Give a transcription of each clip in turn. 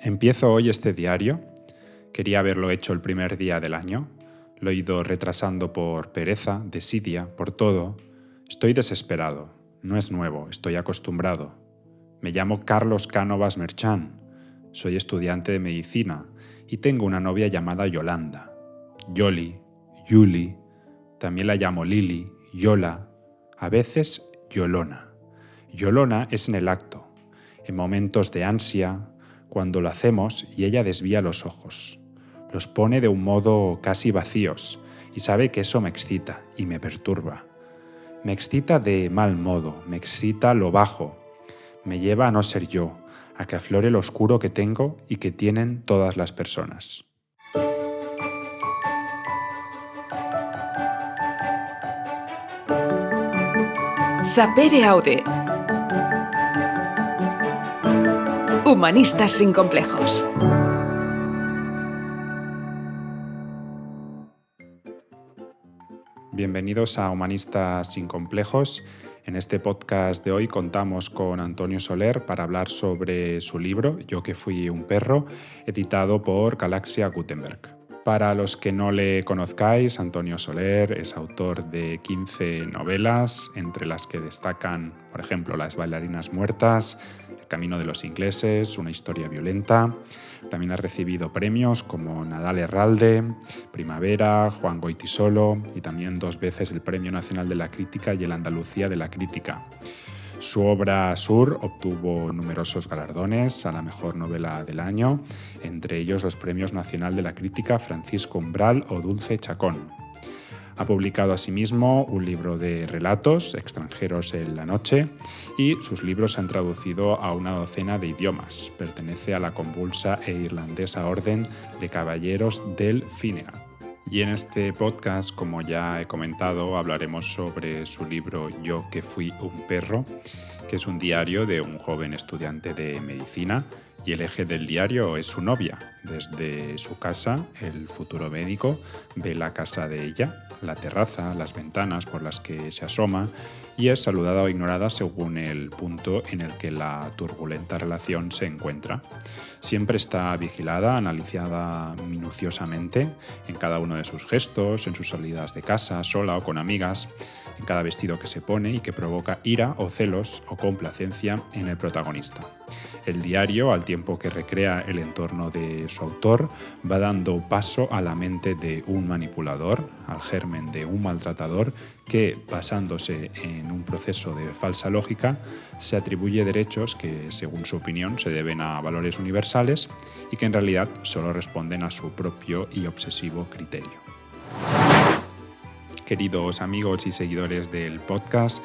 Empiezo hoy este diario. Quería haberlo hecho el primer día del año. Lo he ido retrasando por pereza, desidia, por todo. Estoy desesperado. No es nuevo, estoy acostumbrado. Me llamo Carlos Cánovas Merchán. Soy estudiante de medicina y tengo una novia llamada Yolanda. Yoli, Yuli, también la llamo Lili, Yola, a veces Yolona. Yolona es en el acto, en momentos de ansia, cuando lo hacemos y ella desvía los ojos. Los pone de un modo casi vacíos y sabe que eso me excita y me perturba. Me excita de mal modo, me excita lo bajo. Me lleva a no ser yo, a que aflore lo oscuro que tengo y que tienen todas las personas. Sapere Aude. Humanistas sin complejos. Bienvenidos a Humanistas sin complejos. En este podcast de hoy contamos con Antonio Soler para hablar sobre su libro Yo que fui un perro, editado por Galaxia Gutenberg. Para los que no le conozcáis, Antonio Soler es autor de 15 novelas, entre las que destacan, por ejemplo, Las bailarinas muertas, El camino de los ingleses, Una historia violenta. También ha recibido premios como Nadal Herralde, Primavera, Juan Goytisolo y también 2 veces el Premio Nacional de la Crítica y el Andalucía de la Crítica. Su obra Sur obtuvo numerosos galardones a la mejor novela del año, entre ellos los Premios Nacional de la Crítica Francisco Umbral o Dulce Chacón. Ha publicado asimismo un libro de relatos, Extranjeros en la noche, y sus libros se han traducido a una docena de idiomas. Pertenece a la convulsa e irlandesa Orden de Caballeros del Fíneal. Y en este podcast, como ya he comentado, hablaremos sobre su libro Yo que fui un perro, que es un diario de un joven estudiante de medicina, y el eje del diario es su novia. Desde su casa, el futuro médico ve la casa de ella, la terraza, las ventanas por las que se asoma, y es saludada o ignorada según el punto en el que la turbulenta relación se encuentra. Siempre está vigilada, analizada minuciosamente en cada uno de sus gestos, en sus salidas de casa, sola o con amigas, en cada vestido que se pone y que provoca ira o celos o complacencia en el protagonista. El diario, al tiempo que recrea el entorno de su autor, va dando paso a la mente de un manipulador, al germen de un maltratador que, basándose en un proceso de falsa lógica, se atribuye derechos que, según su opinión, se deben a valores universales y que en realidad solo responden a su propio y obsesivo criterio. Queridos amigos y seguidores del podcast,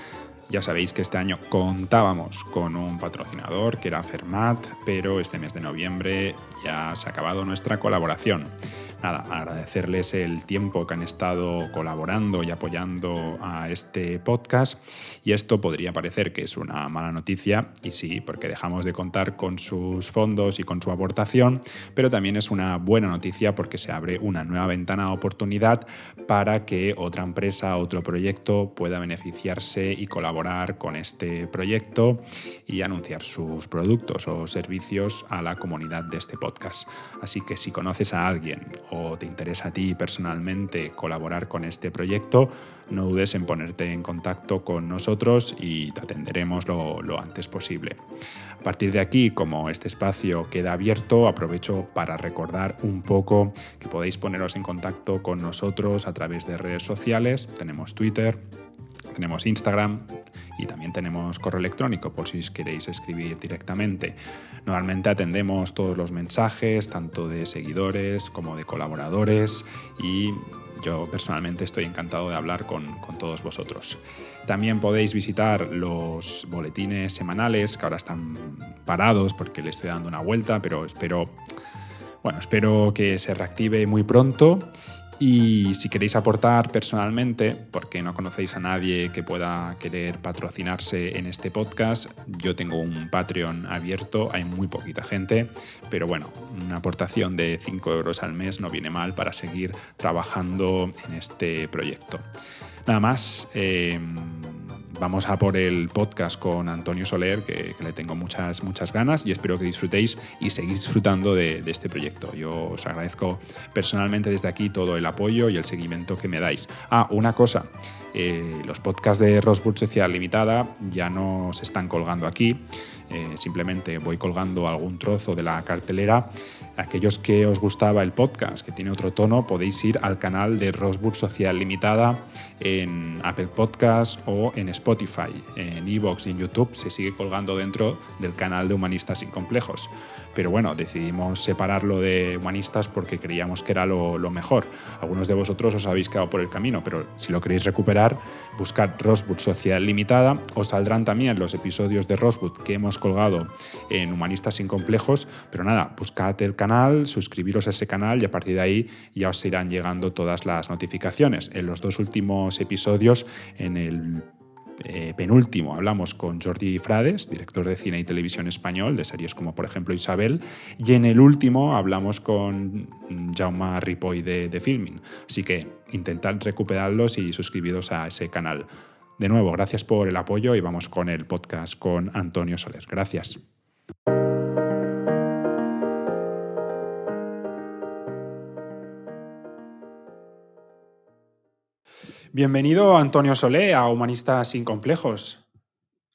ya sabéis que este año contábamos con un patrocinador que era Fermat, pero este mes de noviembre ya se ha acabado nuestra colaboración. Nada, agradecerles el tiempo que han estado colaborando y apoyando a este podcast, y esto podría parecer que es una mala noticia, y sí, porque dejamos de contar con sus fondos y con su aportación, pero también es una buena noticia porque se abre una nueva ventana de oportunidad para que otra empresa, otro proyecto pueda beneficiarse y colaborar con este proyecto y anunciar sus productos o servicios a la comunidad de este podcast. Así que si conoces a alguien o te interesa a ti personalmente colaborar con este proyecto, no dudes en ponerte en contacto con nosotros y te atenderemos lo antes posible. A partir de aquí, como este espacio queda abierto, aprovecho para recordar un poco que podéis poneros en contacto con nosotros a través de redes sociales. Tenemos Twitter, tenemos Instagram y también tenemos correo electrónico por si os queréis escribir directamente. Normalmente atendemos todos los mensajes, tanto de seguidores como de colaboradores, y yo personalmente estoy encantado de hablar con todos vosotros. También podéis visitar los boletines semanales, que ahora están parados porque le estoy dando una vuelta, pero espero que se reactive muy pronto. Y si queréis aportar personalmente, porque no conocéis a nadie que pueda querer patrocinarse en este podcast, yo tengo un Patreon abierto, hay muy poquita gente, pero bueno, una aportación de 5 euros al mes no viene mal para seguir trabajando en este proyecto. Nada más, vamos a por el podcast con Antonio Soler, que le tengo muchas ganas y espero que disfrutéis y seguís disfrutando de este proyecto. Yo os agradezco personalmente desde aquí todo el apoyo y el seguimiento que me dais. Una cosa, los podcasts de Roswood Social Limitada ya no se están colgando aquí, simplemente voy colgando algún trozo de la cartelera. Aquellos que os gustaba el podcast, que tiene otro tono, podéis ir al canal de Roswood Social Limitada en Apple Podcasts o en Spotify. En iVoox y en YouTube se sigue colgando dentro del canal de Humanistas sin Complejos. Pero bueno, decidimos separarlo de Humanistas porque creíamos que era lo mejor. Algunos de vosotros os habéis quedado por el camino, pero si lo queréis recuperar, buscad Roswood Social Limitada. Os saldrán también los episodios de Roswood que hemos colgado en Humanistas sin Complejos. Pero nada, buscad el canal, suscribiros a ese canal y a partir de ahí ya os irán llegando todas las notificaciones. En los 2 últimos episodios, en el penúltimo, hablamos con Jordi Frades, director de cine y televisión español, de series como por ejemplo Isabel, y en el último hablamos con Jaume Ripoll de Filmin. Así que intentad recuperarlos y suscribiros a ese canal. De nuevo, gracias por el apoyo y vamos con el podcast con Antonio Soler. Gracias. Bienvenido, Antonio Soler, a Humanistas sin Complejos.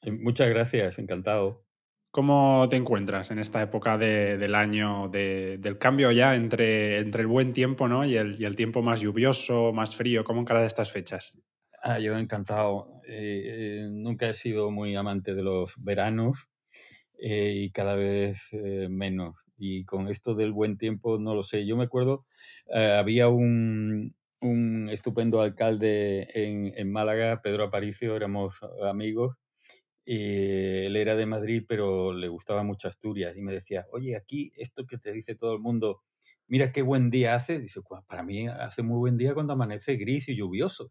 Muchas gracias, encantado. ¿Cómo te encuentras en esta época del año, del cambio ya entre el buen tiempo, ¿no? y el tiempo más lluvioso, más frío? ¿Cómo encaras estas fechas? Yo encantado. Nunca he sido muy amante de los veranos y cada vez menos. Y con esto del buen tiempo, no lo sé. Yo me acuerdo, había un estupendo alcalde en Málaga, Pedro Aparicio, éramos amigos. Y él era de Madrid, pero le gustaba mucho Asturias y me decía, oye, aquí esto que te dice todo el mundo, mira qué buen día hace. Dice, para mí hace muy buen día cuando amanece gris y lluvioso.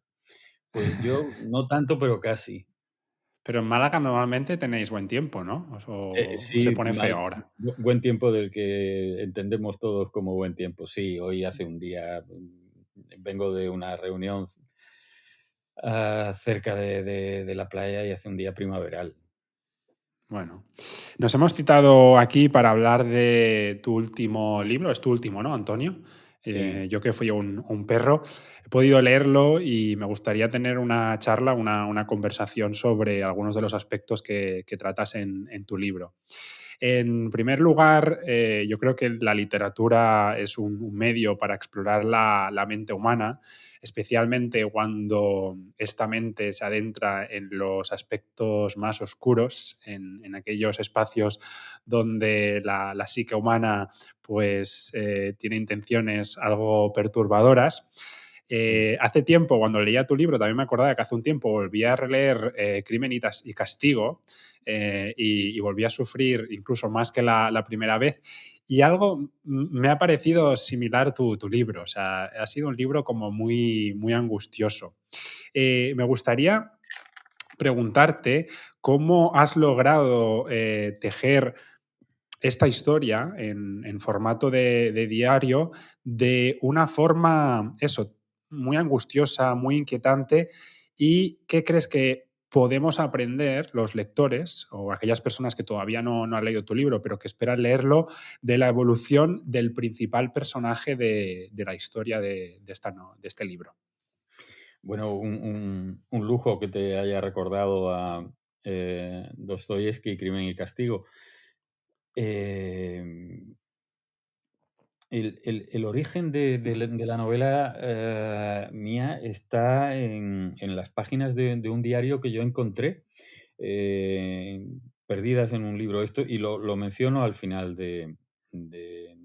Pues yo no tanto, pero casi. Pero en Málaga normalmente tenéis buen tiempo, ¿no? ¿O se Sí, pone feo ahora? buen tiempo del que entendemos todos como buen tiempo. Sí, hoy hace un día, vengo de una reunión cerca de la playa y hace un día primaveral. Bueno, nos hemos citado aquí para hablar de tu último libro. Es tu último, ¿no, Antonio? Sí. Yo que fui un perro, he podido leerlo y me gustaría tener una charla, una conversación sobre algunos de los aspectos que tratas en tu libro. En primer lugar, yo creo que la literatura es un medio para explorar la mente humana, especialmente cuando esta mente se adentra en los aspectos más oscuros, en aquellos espacios donde la psique humana pues, tiene intenciones algo perturbadoras. Hace tiempo, cuando leía tu libro, también me acordaba que hace un tiempo volví a releer Crimen y Castigo, y volví a sufrir incluso más que la primera vez. Y algo me ha parecido similar tu libro. O sea, ha sido un libro como muy angustioso. Me gustaría preguntarte cómo has logrado tejer esta historia en formato de diario de una forma, eso, muy angustiosa, muy inquietante. ¿Y qué crees que podemos aprender los lectores o aquellas personas que todavía no han leído tu libro, pero que esperan leerlo, de la evolución del principal personaje de la historia de este libro? Bueno, un lujo que te haya recordado a Dostoyevsky, Crimen y Castigo. Em, el origen de la novela mía está en las páginas de un diario que yo encontré eh, perdidas en un libro. Esto, y lo menciono al final de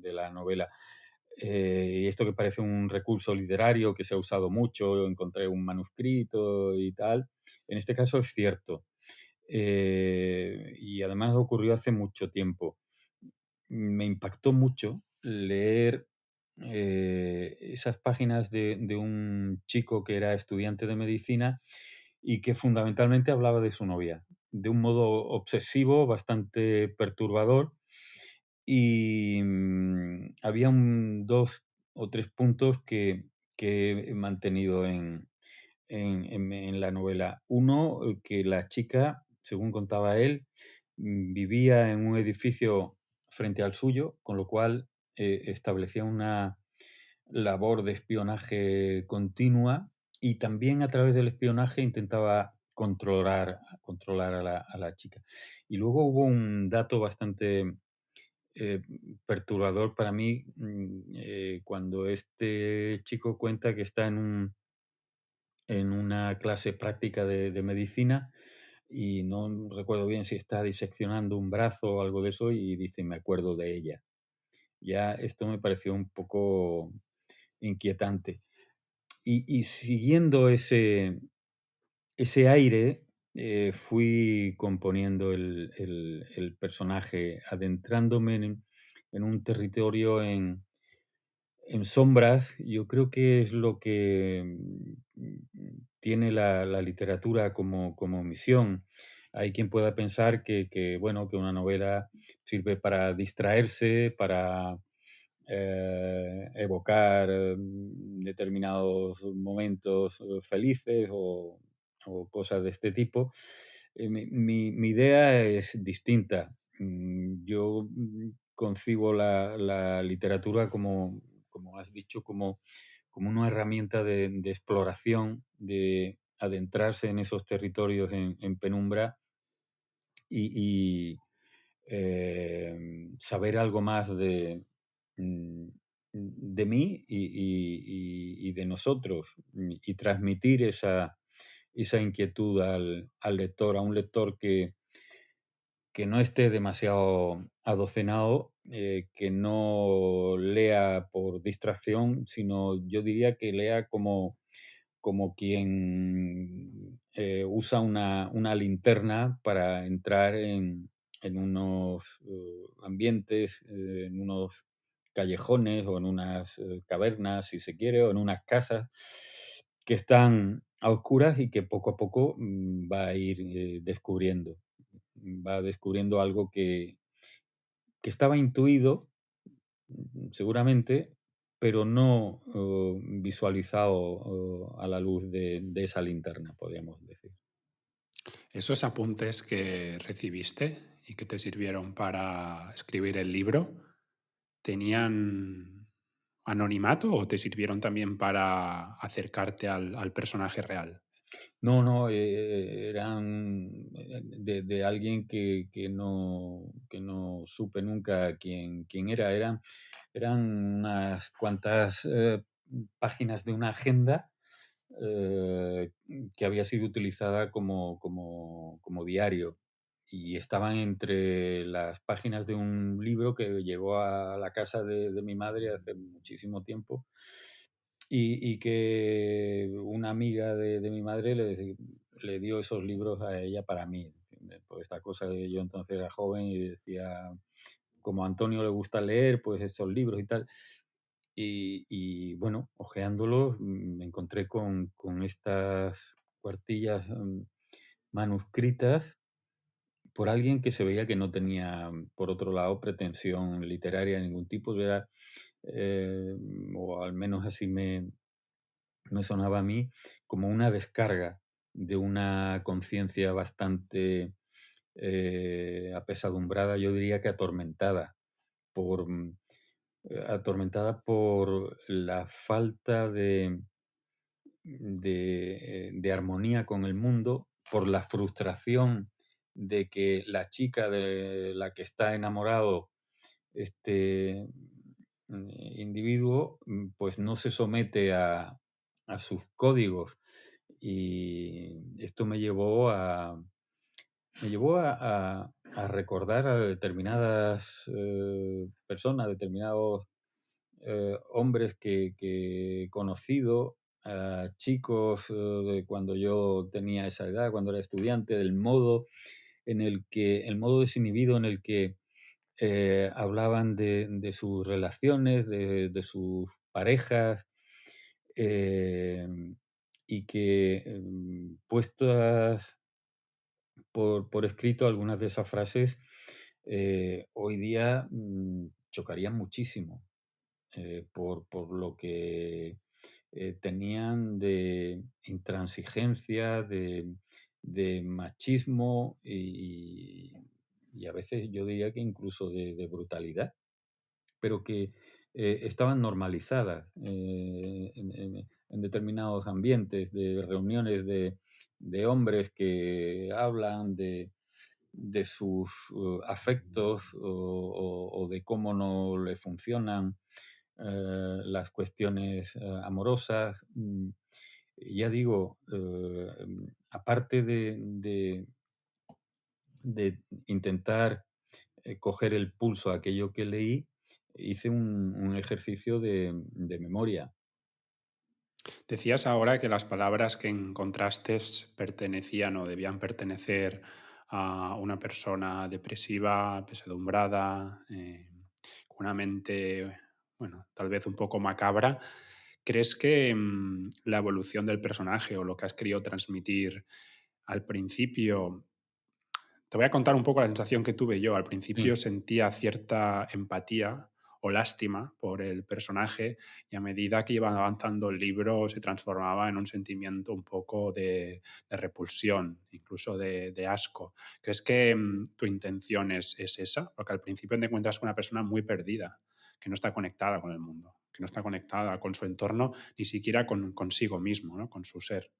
la novela. Y esto que parece un recurso literario que se ha usado mucho, encontré un manuscrito y tal, en este caso es cierto. Y además ocurrió hace mucho tiempo. Me impactó mucho leer esas páginas de un chico que era estudiante de medicina y que fundamentalmente hablaba de su novia, de un modo obsesivo, bastante perturbador. Y había 2 o 3 puntos que he mantenido en la novela. Uno, que la chica, según contaba él, vivía en un edificio frente al suyo, con lo cual establecía una labor de espionaje continua y también a través del espionaje intentaba controlar a la chica. Y luego hubo un dato bastante eh, perturbador para mí cuando este chico cuenta que está en una clase práctica de medicina y no recuerdo bien si está diseccionando un brazo o algo de eso y dice, me acuerdo de ella. Ya esto me pareció un poco inquietante. Y siguiendo ese aire, fui componiendo el personaje, adentrándome en un territorio en sombras. Yo creo que es lo que tiene la literatura como misión. Hay quien pueda pensar bueno, que una novela sirve para distraerse, para evocar determinados momentos felices o cosas de este tipo. Mi idea es distinta. Yo concibo la literatura como has dicho, como una herramienta de exploración, de adentrarse en esos territorios en penumbra y saber algo más mm, de mí y de nosotros y transmitir esa inquietud al lector, a un lector que no esté demasiado adocenado, que no lea por distracción, sino yo diría que lea como quien usa una linterna para entrar en unos ambientes, en unos callejones o en unas cavernas, si se quiere, o en unas casas que están a oscuras y que poco a poco va a ir descubriendo. Va descubriendo algo que estaba intuido, seguramente, pero no visualizado a la luz de esa linterna, podríamos decir. ¿Esos apuntes que recibiste y que te sirvieron para escribir el libro tenían anonimato o te sirvieron también para acercarte al personaje real? No, no, eran de alguien que no supe nunca quién era. Eran unas cuantas páginas de una agenda eh, que había sido utilizada como diario y estaban entre las páginas de un libro que llegó a la casa de mi madre hace muchísimo tiempo y que una amiga de mi madre le dio esos libros a ella para mí. Por esta cosa de yo entonces era joven y decía, como a Antonio le gusta leer, pues estos libros y tal. Y bueno, hojeándolos, me encontré con estas cuartillas manuscritas por alguien que se veía que no tenía, por otro lado, pretensión literaria de ningún tipo. Era, eh, o al menos así me sonaba a mí, como una descarga de una conciencia bastante apesadumbrada, yo diría que atormentada por, atormentada por la falta de armonía con el mundo, por la frustración de que la chica de la que está enamorado, este individuo, pues no se somete a sus códigos. Y esto me llevó a recordar a determinadas personas, determinados hombres que he conocido, a chicos de cuando yo tenía esa edad, cuando era estudiante, del modo el modo desinhibido en el que hablaban de sus relaciones, de sus parejas, eh, y que puestas por escrito algunas de esas frases, hoy día chocarían muchísimo por lo que tenían de intransigencia, de machismo y a veces yo diría que incluso de brutalidad, pero que estaban normalizadas en determinados ambientes, de reuniones de hombres que hablan de sus afectos o de cómo no le funcionan las cuestiones amorosas. Ya digo, aparte de intentar coger el pulso a aquello que leí, hice un ejercicio de memoria. Decías ahora que las palabras que encontraste pertenecían o debían pertenecer a una persona depresiva, apesadumbrada, con una mente, bueno, tal vez un poco macabra. ¿Crees que la evolución del personaje o lo que has querido transmitir al principio? Te voy a contar un poco la sensación que tuve yo. Al Sí. principio sentía cierta empatía o lástima por el personaje y a medida que iba avanzando el libro se transformaba en un sentimiento un poco de repulsión, incluso de asco. ¿Crees que tu intención es esa? Porque al principio te encuentras con una persona muy perdida, que no está conectada con el mundo, que no está conectada con su entorno, ni siquiera consigo mismo, ¿no? Con su ser.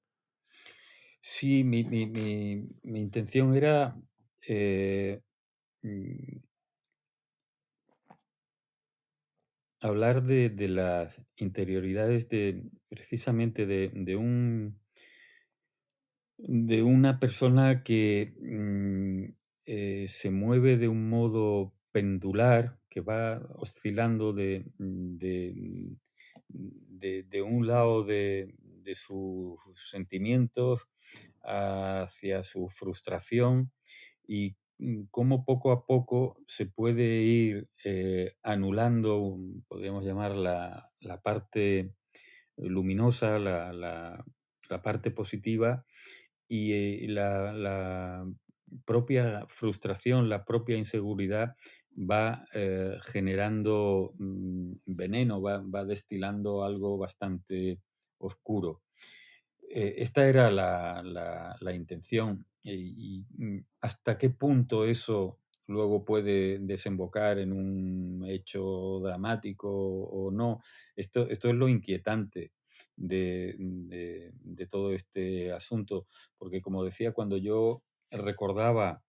Sí, mi intención era eh, mm, hablar de las interioridades precisamente de una persona que se mueve de un modo pendular, que va oscilando de un lado de sus sentimientos hacia su frustración y cómo poco a poco se puede ir anulando, podríamos llamar la parte luminosa, la parte positiva y la propia frustración, la propia inseguridad va generando veneno, va destilando algo bastante oscuro. Esta era la intención hasta qué punto eso luego puede desembocar en un hecho dramático o no. Esto es lo inquietante de todo este asunto, porque como decía, cuando yo recordaba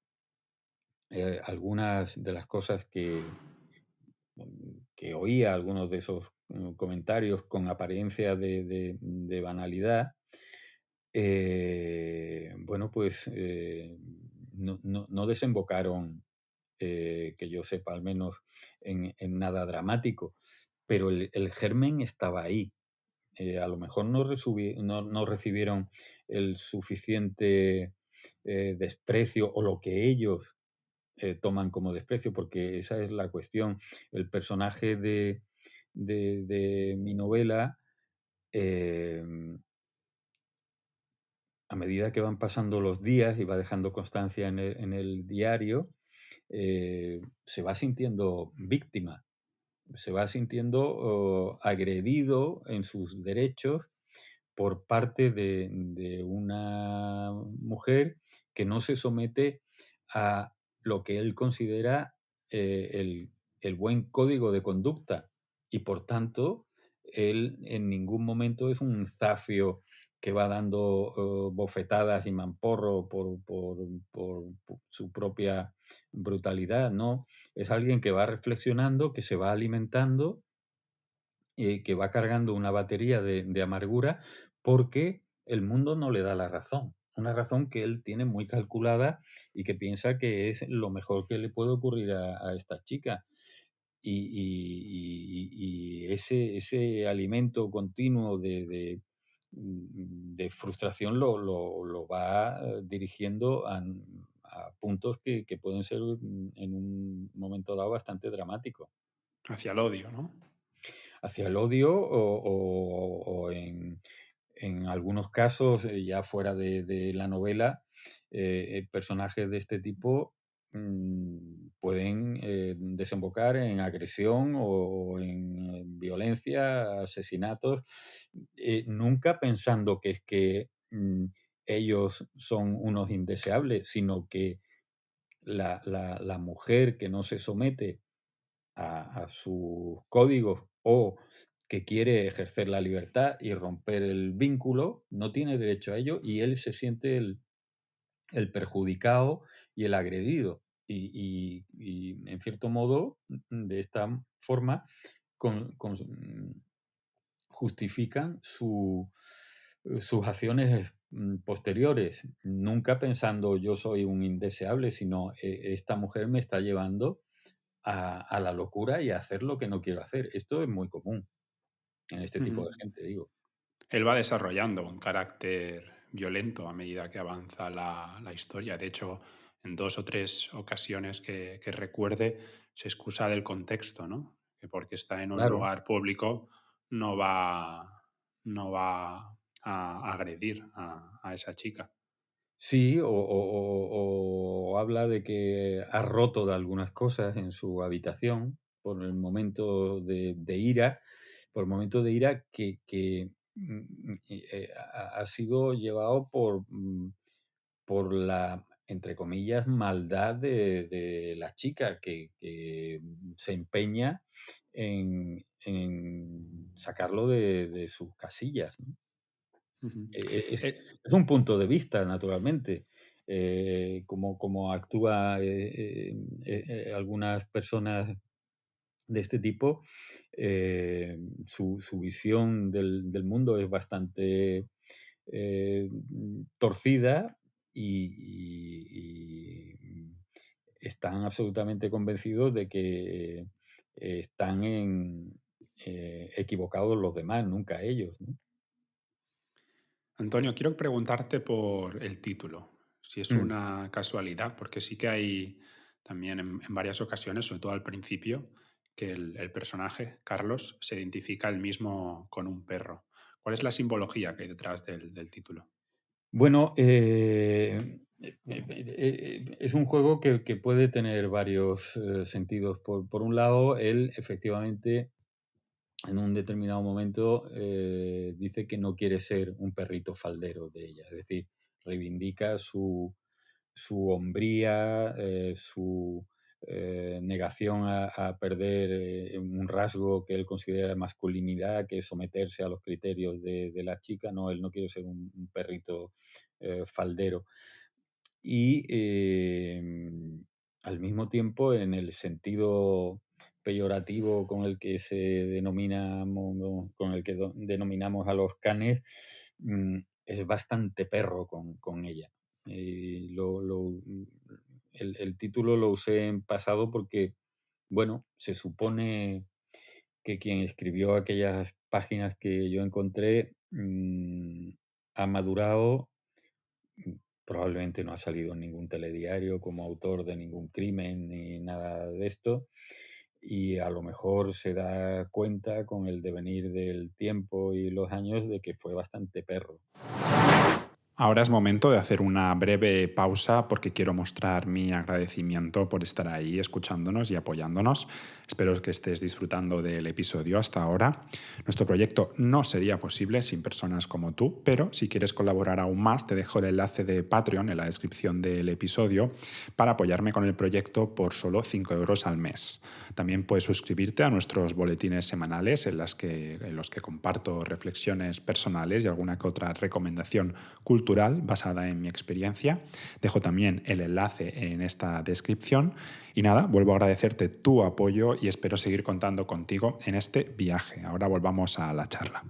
algunas de las cosas que oía, algunos de esos comentarios con apariencia de banalidad, bueno, pues no desembocaron, que yo sepa al menos, en nada dramático, pero el germen estaba ahí. A lo mejor no recibieron el suficiente desprecio o lo que ellos toman como desprecio, porque esa es la cuestión. El personaje de mi novela, eh, a medida que van pasando los días y va dejando constancia en el diario, se va sintiendo víctima, se va sintiendo agredido en sus derechos por parte de una mujer que no se somete a lo que él considera el buen código de conducta y por tanto él en ningún momento es un zafio que va dando bofetadas y mamporro por su propia brutalidad, no, es alguien que va reflexionando, que se va alimentando, que va cargando una batería de amargura porque el mundo no le da la razón. Una razón que él tiene muy calculada y que piensa que es lo mejor que le puede ocurrir a esta chica. Y ese alimento continuo de frustración lo va dirigiendo a puntos que pueden ser en un momento dado bastante dramáticos. Hacia el odio, ¿no? Hacia el odio o en algunos casos, ya fuera de la novela, personajes de este tipo pueden desembocar en agresión o en violencia, asesinatos, nunca pensando que es que ellos son unos indeseables, sino que la mujer que no se somete a sus códigos o que quiere ejercer la libertad y romper el vínculo, no tiene derecho a ello y él se siente el perjudicado y el agredido. Y, en cierto modo, de esta forma, justifican sus acciones posteriores, nunca pensando yo soy un indeseable, sino esta mujer me está llevando a la locura y a hacer lo que no quiero hacer. Esto es muy común en este tipo de Ujú. gente, digo. Él va desarrollando un carácter violento a medida que avanza la historia. De hecho, en 2 o 3 ocasiones que recuerde, se excusa del contexto, ¿no? Que porque está en un Claro. lugar público no va, no va a agredir a esa chica. Sí, o habla de que ha roto de algunas cosas en su habitación por el momento de ira, por el momento de ira ha sido llevado por la, entre comillas, maldad de la chica que se empeña en sacarlo de sus casillas, ¿no? Ujú. Eh, Es un punto de vista, naturalmente, como actúa algunas personas de este tipo, su visión del mundo es bastante torcida y están absolutamente convencidos de que están equivocados los demás, nunca ellos, ¿no? Antonio, quiero preguntarte por el título, si es Mm. una casualidad, porque sí que hay también en varias ocasiones, sobre todo al principio, que el personaje, Carlos, se identifica él mismo con un perro. ¿Cuál es la simbología que hay detrás del título? Bueno, es un juego que puede tener varios sentidos. Por un lado, él efectivamente en un determinado momento dice que no quiere ser un perrito faldero de ella, es decir, reivindica su hombría, su negación a perder un rasgo que él considera masculinidad, que es someterse a los criterios de la chica. No, él no quiere ser un perrito faldero. Y al mismo tiempo, en el sentido peyorativo con el que con el que denominamos a los canes, es bastante perro con ella. Y el título lo usé en pasado porque, bueno, se supone que quien escribió aquellas páginas que yo encontré ha madurado. Probablemente no ha salido en ningún telediario como autor de ningún crimen ni nada de esto, y a lo mejor se da cuenta con el devenir del tiempo y los años de que fue bastante perro. Ahora es momento de hacer una breve pausa porque quiero mostrar mi agradecimiento por estar ahí escuchándonos y apoyándonos. Espero que estés disfrutando del episodio hasta ahora. Nuestro proyecto no sería posible sin personas como tú, pero si quieres colaborar aún más, te dejo el enlace de Patreon en la descripción del episodio para apoyarme con el proyecto por solo 5 euros al mes. También puedes suscribirte a nuestros boletines semanales en los que comparto reflexiones personales y alguna que otra recomendación cultural basada en mi experiencia. Dejo también el enlace en esta descripción. Y nada, vuelvo a agradecerte tu apoyo y espero seguir contando contigo en este viaje. Ahora volvamos a la charla.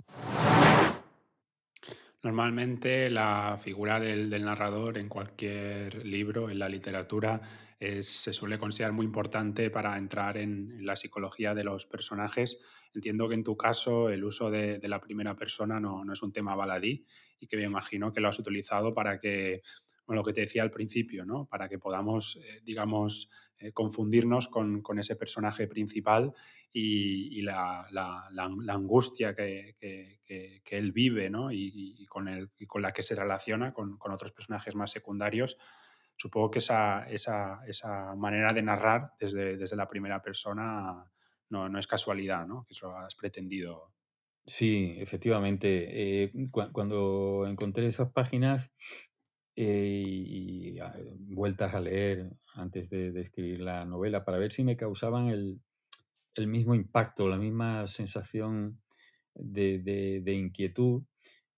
Normalmente la figura del narrador en cualquier libro, en la literatura, se suele considerar muy importante para entrar en la psicología de los personajes. Entiendo que en tu caso el uso de la primera persona no es un tema baladí y que me imagino que lo has utilizado para que, bueno, lo que te decía al principio, ¿no? Para que podamos, digamos, confundirnos con ese personaje principal y la angustia que él vive, ¿no? Y con la que se relaciona con otros personajes más secundarios Supongo que esa manera de narrar desde la primera persona no es casualidad, ¿no? Que eso has pretendido. Sí, efectivamente. Cuando encontré esas páginas vueltas a leer antes de escribir la novela para ver si me causaban el mismo impacto, la misma sensación de inquietud,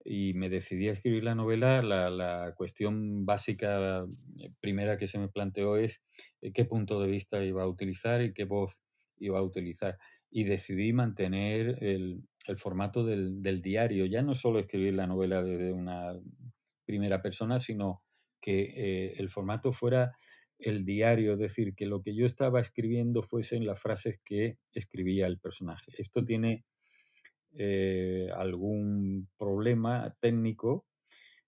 y me decidí a escribir la novela, la cuestión básica primera que se me planteó es qué punto de vista iba a utilizar y qué voz iba a utilizar. Y decidí mantener el formato del diario, ya no solo escribir la novela desde una primera persona, sino que el formato fuera el diario, es decir, que lo que yo estaba escribiendo fuesen las frases que escribía el personaje. Esto tiene algún problema técnico,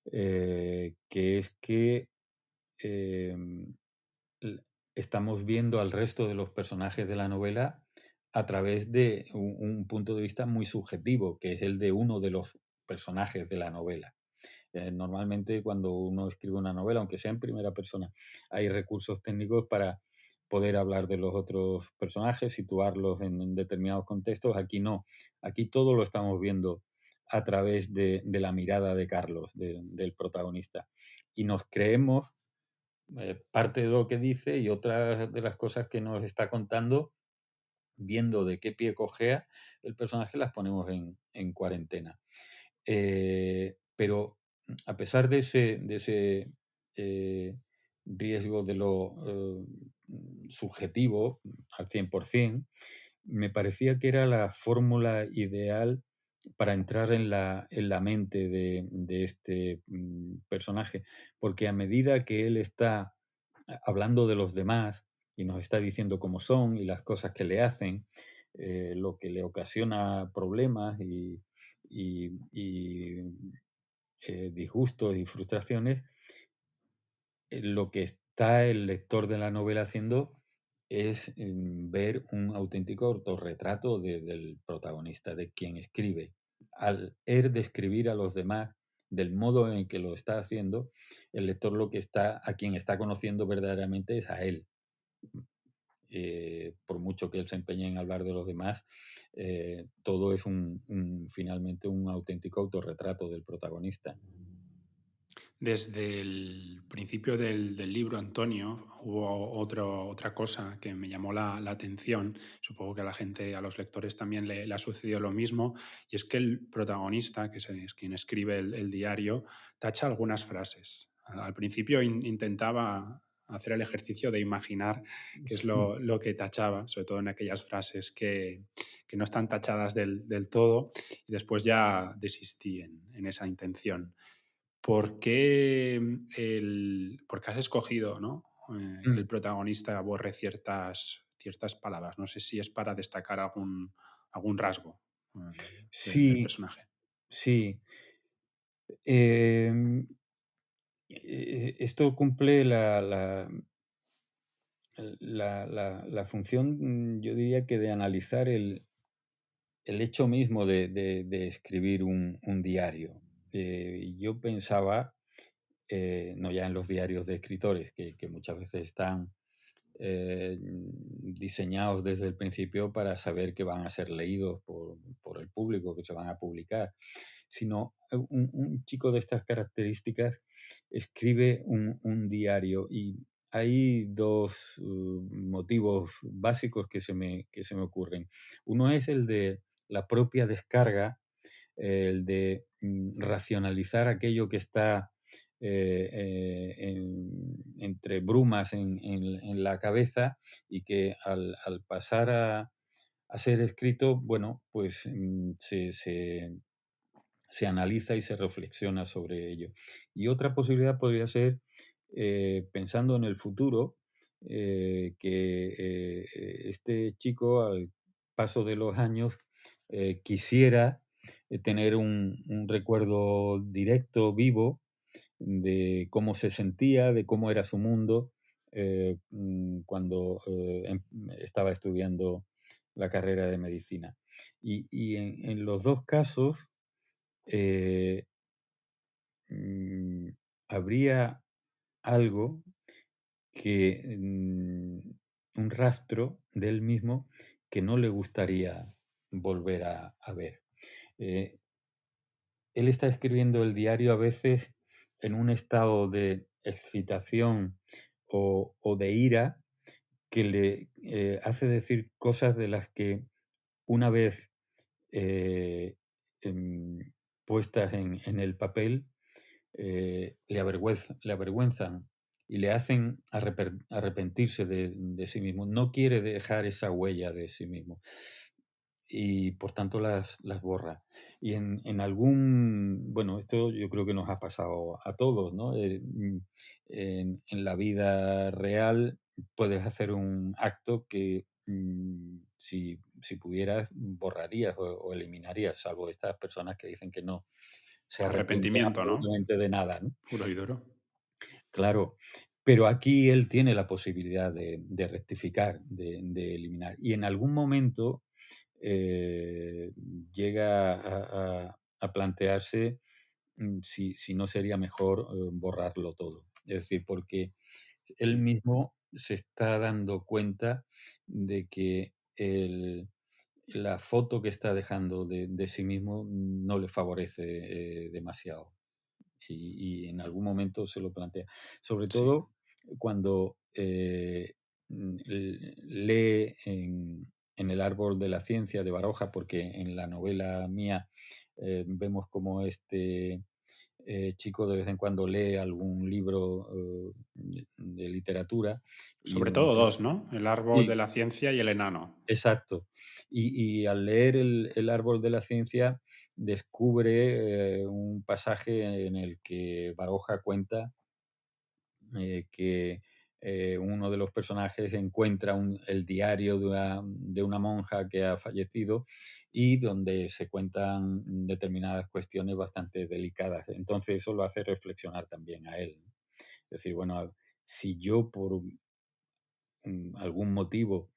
que es que em, l- estamos viendo al resto de los personajes de la novela a través de un punto de vista muy subjetivo, que es el de uno de los personajes de la novela. Normalmente cuando uno escribe una novela, aunque sea en primera persona, hay recursos técnicos para poder hablar de los otros personajes, situarlos en determinados contextos. Aquí no, aquí todo lo estamos viendo a través de la mirada de Carlos, del protagonista. Y nos creemos parte de lo que dice y otras de las cosas que nos está contando, viendo de qué pie cojea el personaje, las ponemos en cuarentena. Pero a pesar de ese eh, riesgo de lo subjetivo al 100%, me parecía que era la fórmula ideal para entrar en la mente de este personaje, porque a medida que él está hablando de los demás y nos está diciendo cómo son y las cosas que le hacen, lo que le ocasiona problemas y disgustos y frustraciones, lo que está el lector de la novela haciendo es ver un auténtico autorretrato del protagonista, de quien escribe. Al él describir a los demás del modo en que lo está haciendo, el lector a quien está conociendo verdaderamente es a él. Por mucho que él se empeñe en hablar de los demás, todo es finalmente un auténtico autorretrato del protagonista. Desde el principio del libro, Antonio, hubo otra cosa que me llamó la atención. Supongo que a la gente, a los lectores también le ha sucedido lo mismo, y es que el protagonista, es quien escribe el diario, tacha algunas frases. Al principio intentaba hacer el ejercicio de imaginar qué es lo que tachaba, sobre todo en aquellas frases que no están tachadas del todo, y después ya desistí en esa intención. ¿Por qué has escogido, ¿no? Que el Mm. protagonista borre ciertas palabras? No sé si es para destacar algún rasgo del Sí, personaje. sí. Em, Esto cumple la función, yo diría que de analizar el hecho mismo de escribir un diario. Yo pensaba, no ya en los diarios de escritores, que muchas veces están diseñados desde el principio para saber que van a ser leídos por el público, que se van a publicar, sino un chico de estas características escribe un diario, y hay dos motivos básicos que se me ocurren. Uno es el de la propia descarga, el de racionalizar aquello que está entre brumas en la cabeza, y que al pasar a ser escrito, bueno, pues se analiza y se reflexiona sobre ello. Y otra posibilidad podría ser, pensando en el futuro, que este chico, al paso de los años, quisiera tener un recuerdo directo, vivo, de cómo se sentía, de cómo era su mundo cuando estaba estudiando la carrera de medicina. Y en los dos casos, eh, mm, habría algo que un rastro de él mismo que no le gustaría volver a ver. Eh, Él está escribiendo el diario a veces en un estado de excitación o de ira que le hace decir cosas de las que una vez eh, em, puestas en el papel le avergüenzan y le hacen arrepentirse de sí mismo. No quiere dejar esa huella de sí mismo y por tanto las borra. Y en algún, bueno, esto yo creo que nos ha pasado a todos, ¿no? En la vida real puedes hacer un acto que si pudieras borrarías o eliminarías, salvo estas personas que dicen que no se arrepienten Arrepentimiento, ¿no? absolutamente de nada, ¿no? Puro y duro. Claro, pero aquí él tiene la posibilidad de rectificar, de eliminar. Y en algún momento eh, llega a plantearse si no sería mejor borrarlo todo. Es decir, porque él Sí. mismo se está dando cuenta de que la foto que está dejando de sí mismo no le favorece demasiado y en algún momento se lo plantea. Sobre Sí. todo cuando lee en El árbol de la ciencia de Baroja, porque en la novela mía vemos como este chico de vez en cuando lee algún libro de literatura y Sobre todo donde... dos, ¿no? El árbol Sí, de la ciencia y el enano. exacto. Y al leer el árbol de la ciencia descubre un pasaje en el que Baroja cuenta que uno de los personajes encuentra el diario de una monja que ha fallecido y donde se cuentan determinadas cuestiones bastante delicadas. Entonces eso lo hace reflexionar también a él, ¿no? Es decir, bueno, si yo por algún motivo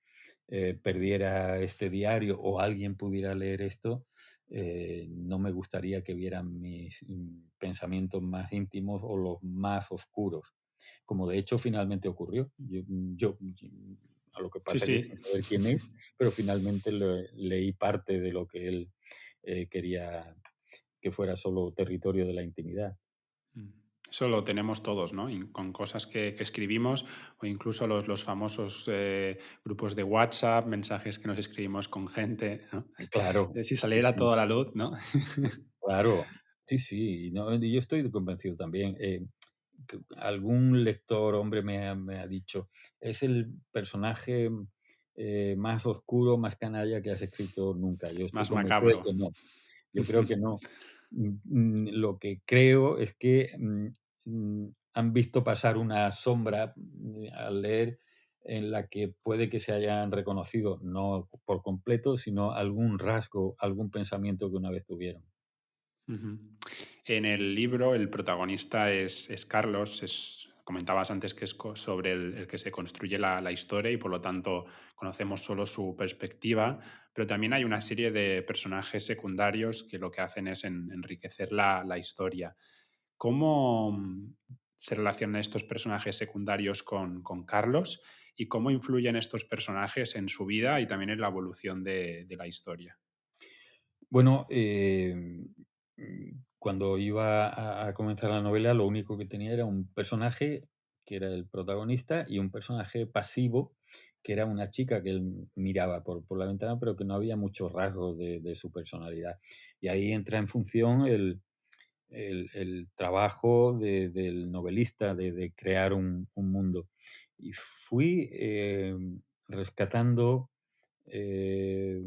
perdiera este diario o alguien pudiera leer esto, no me gustaría que vieran mis pensamientos más íntimos o los más oscuros, como de hecho finalmente ocurrió. A lo que Sí, pasa que sí. sin saber quién es, pero finalmente leí parte de lo que él quería que fuera solo territorio de la intimidad. Eso lo tenemos todos, ¿no? Con cosas que escribimos o incluso los famosos grupos de WhatsApp, mensajes que nos escribimos con gente, ¿no? Claro, Si sí, saliera sí. toda la luz, ¿no? Claro, sí, sí, no, y yo estoy convencido también. Que algún lector, hombre, me ha dicho, es el personaje más oscuro, más canalla que has escrito nunca. Yo estoy Más convencido de macabro. que no. Yo creo que no. Lo que creo es que han visto pasar una sombra al leer en la que puede que se hayan reconocido, no por completo, sino algún rasgo, algún pensamiento que una vez tuvieron. Ujú. En el libro el protagonista es Carlos, comentabas antes que es sobre el que se construye la historia y por lo tanto conocemos solo su perspectiva, pero también hay una serie de personajes secundarios que lo que hacen es enriquecer la historia. ¿Cómo se relacionan estos personajes secundarios con Carlos y cómo influyen estos personajes en su vida y también en la evolución de la historia? Bueno, cuando iba a comenzar la novela, lo único que tenía era un personaje que era el protagonista y un personaje pasivo que era una chica que él miraba por la ventana, pero que no había muchos rasgos de su personalidad. Y ahí entra en función el trabajo del novelista de crear un mundo. Y fui rescatando eh,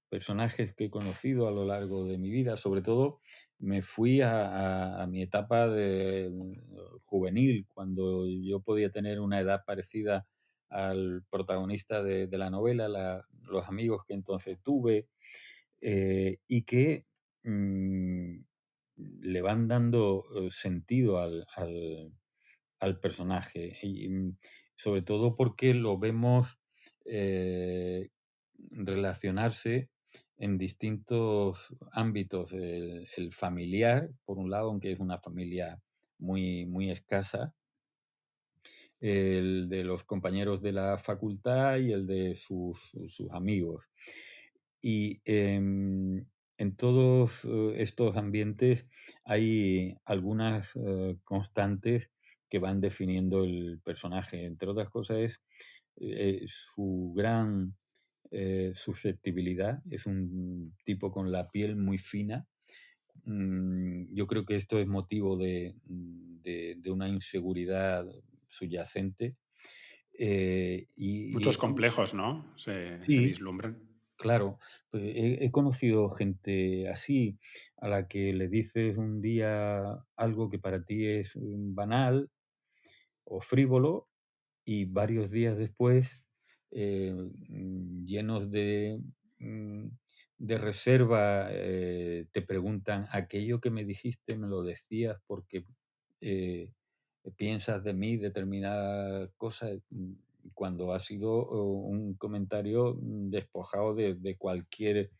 personajes que he conocido a lo largo de mi vida. Sobre todo me fui a mi etapa de juvenil, cuando yo podía tener una edad parecida al protagonista de la novela, los amigos que entonces tuve, y que mm, le van dando sentido al personaje. Y sobre todo porque lo vemos relacionarse en distintos ámbitos. El familiar, por un lado, aunque es una familia muy, muy escasa, el de los compañeros de la facultad y el de sus amigos. Y en todos estos ambientes hay algunas constantes que van definiendo el personaje. Entre otras cosas es su gran susceptibilidad. Es un tipo con la piel muy fina. Yo creo que esto es motivo de una inseguridad subyacente. Y Muchos es un- complejos, ¿no? Se sí, vislumbran. claro, he conocido gente así, a la que le dices un día algo que para ti es banal o frívolo, y varios días después, llenos mm, de reserva, te preguntan, ¿aquello que me dijiste me lo decías porque eh, piensas de mí determinada cosa? Cuando ha sido un comentario despojado de cualquier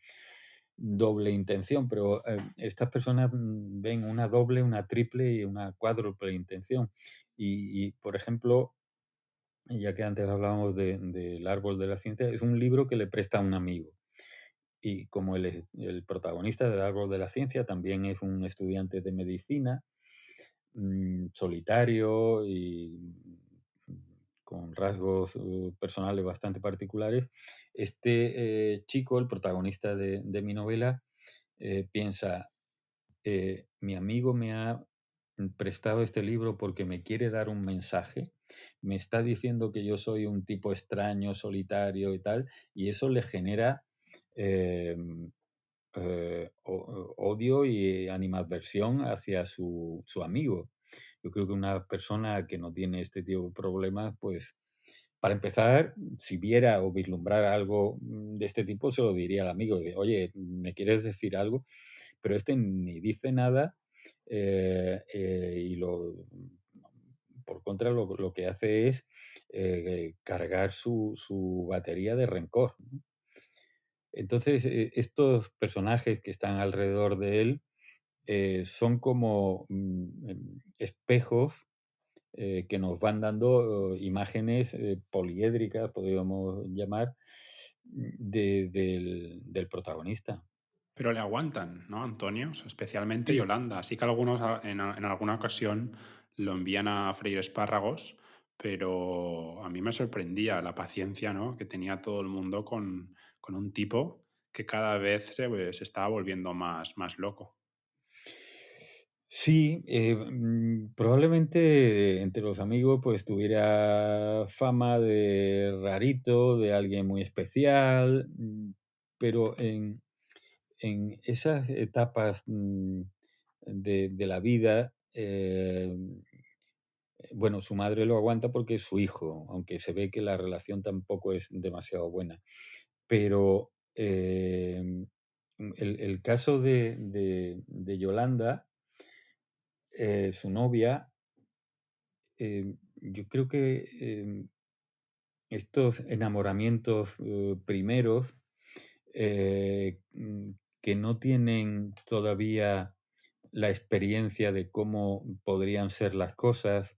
doble intención, pero estas personas ven una doble, una triple y una cuádruple intención. Por ejemplo, ya que antes hablábamos del árbol de la ciencia, es un libro que le presta a un amigo. Y como él es el protagonista del árbol de la ciencia, también es un estudiante de medicina, solitario y con rasgos personales bastante particulares. Este chico, el protagonista de mi novela, piensa, mi amigo me ha prestado este libro porque me quiere dar un mensaje, me está diciendo que yo soy un tipo extraño, solitario y tal, y eso le genera eh, odio y animadversión hacia su amigo. Yo creo que una persona que no tiene este tipo de problemas, pues, para empezar, si viera o vislumbrara algo de este tipo, se lo diría al amigo, de, oye, ¿me quieres decir algo? Pero este ni dice nada y por contra lo que hace es cargar su batería de rencor, ¿no? Entonces, estos personajes que están alrededor de él son como espejos que nos van dando imágenes poliédricas, podríamos llamar, del protagonista. Pero le aguantan, ¿no, Antonio? O sea, especialmente Sí. Yolanda. Así que algunos en alguna ocasión lo envían a freír espárragos, pero a mí me sorprendía la paciencia, ¿no?, que tenía todo el mundo con un tipo que cada vez se estaba volviendo más loco. Sí, probablemente entre los amigos pues tuviera fama de rarito, de alguien muy especial, pero en esas etapas de la vida, bueno, su madre lo aguanta porque es su hijo, aunque se ve que la relación tampoco es demasiado buena. Pero el caso de Yolanda, su novia, yo creo que estos enamoramientos primeros que no tienen todavía la experiencia de cómo podrían ser las cosas,